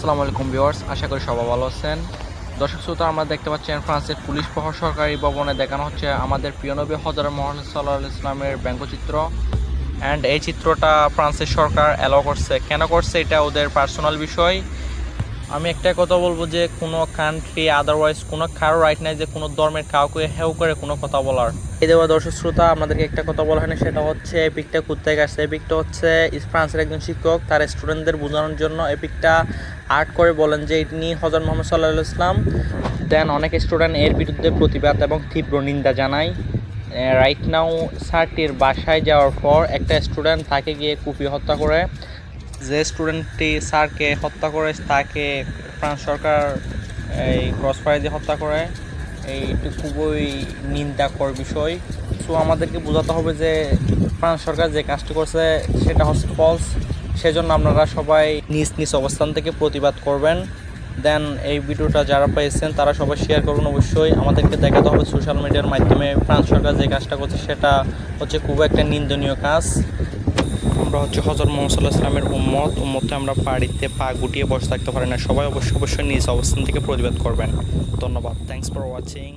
আসসালামু আলাইকুম ভিউয়ার্স, আশা করি সবাই ভালো আছেন। দর্শক শ্রোতা, আমরা দেখতে পাচ্ছেন ফ্রান্সের পুলিশ প্রহর সরকারি ভবনে দেখানো হচ্ছে আমাদের প্রিয় নবী হযরত মুহাম্মদ সাল্লাল্লাহু আলাইহি ইসলামের ব্যঙ্গচিত্র। অ্যান্ড এই চিত্রটা ফ্রান্সের সরকার অ্যালাউ করছে। কেন করছে এটা ওদের পার্সোনাল বিষয়। আমি একটা কথা বলবো যে কোনো কান্ট্রি আদারওয়াইজ কোনো কারো রাইট নাই যে কোনো ধর্মের কাউকে হেউ করে কোনো কথা বলার। এই দেওয়া দর্শক শ্রোতা, আপনাদেরকে একটা কথা বলা হয় না, সেটা হচ্ছে এই পিকটা কোথায় গেছে। এই পিকটা হচ্ছে ফ্রান্সের একজন শিক্ষক তার স্টুডেন্টদের বোঝানোর জন্য এই পিকটা আর্ট করে বলেন যে ইনি হযরত মুহাম্মদ সাল্লাল্লাহু আলাইহি ইসলাম। দেন অনেক স্টুডেন্ট এর বিরুদ্ধে প্রতিবাদ এবং তীব্র নিন্দা জানায়। রাইট নাও স্যারটির বাসায় যাওয়ার পর একটা স্টুডেন্ট তাকে গিয়ে কুপিয়ে হত্যা করে। যে স্টুডেন্টটি স্যারকে হত্যা করে তাকে ফ্রান্স সরকার এই ক্রসফায়ার দিয়ে হত্যা করে। এইটি খুবই নিন্দাকর বিষয়। সো আমাদেরকে বোঝাতে হবে যে ফ্রান্স সরকার যে কাজটি করছে সেটা হচ্ছে ফলস। সেজন্য আপনারা সবাই নিজ নিজ অবস্থান থেকে প্রতিবাদ করবেন। দেন এই ভিডিওটা যারা পেয়েছেন তারা সবাই শেয়ার করুন। অবশ্যই আমাদেরকে দেখাতে হবে সোশ্যাল মিডিয়ার মাধ্যমে ফ্রান্স সরকার যে কাজটা করছে সেটা হচ্ছে খুব একটা নিন্দনীয় কাজ। আমরা হচ্ছে হযরত মুহাম্মদ সাল্লাল্লাহু আলাইহি ওয়াসাল্লামের উম্মতে আমরা বাড়িতে পা গুটিয়ে বসে থাকতে পারি না। সবাই অবশ্যই নিজ অবস্থান থেকে প্রতিবাদ করবেন। ধন্যবাদ। Thanks for watching.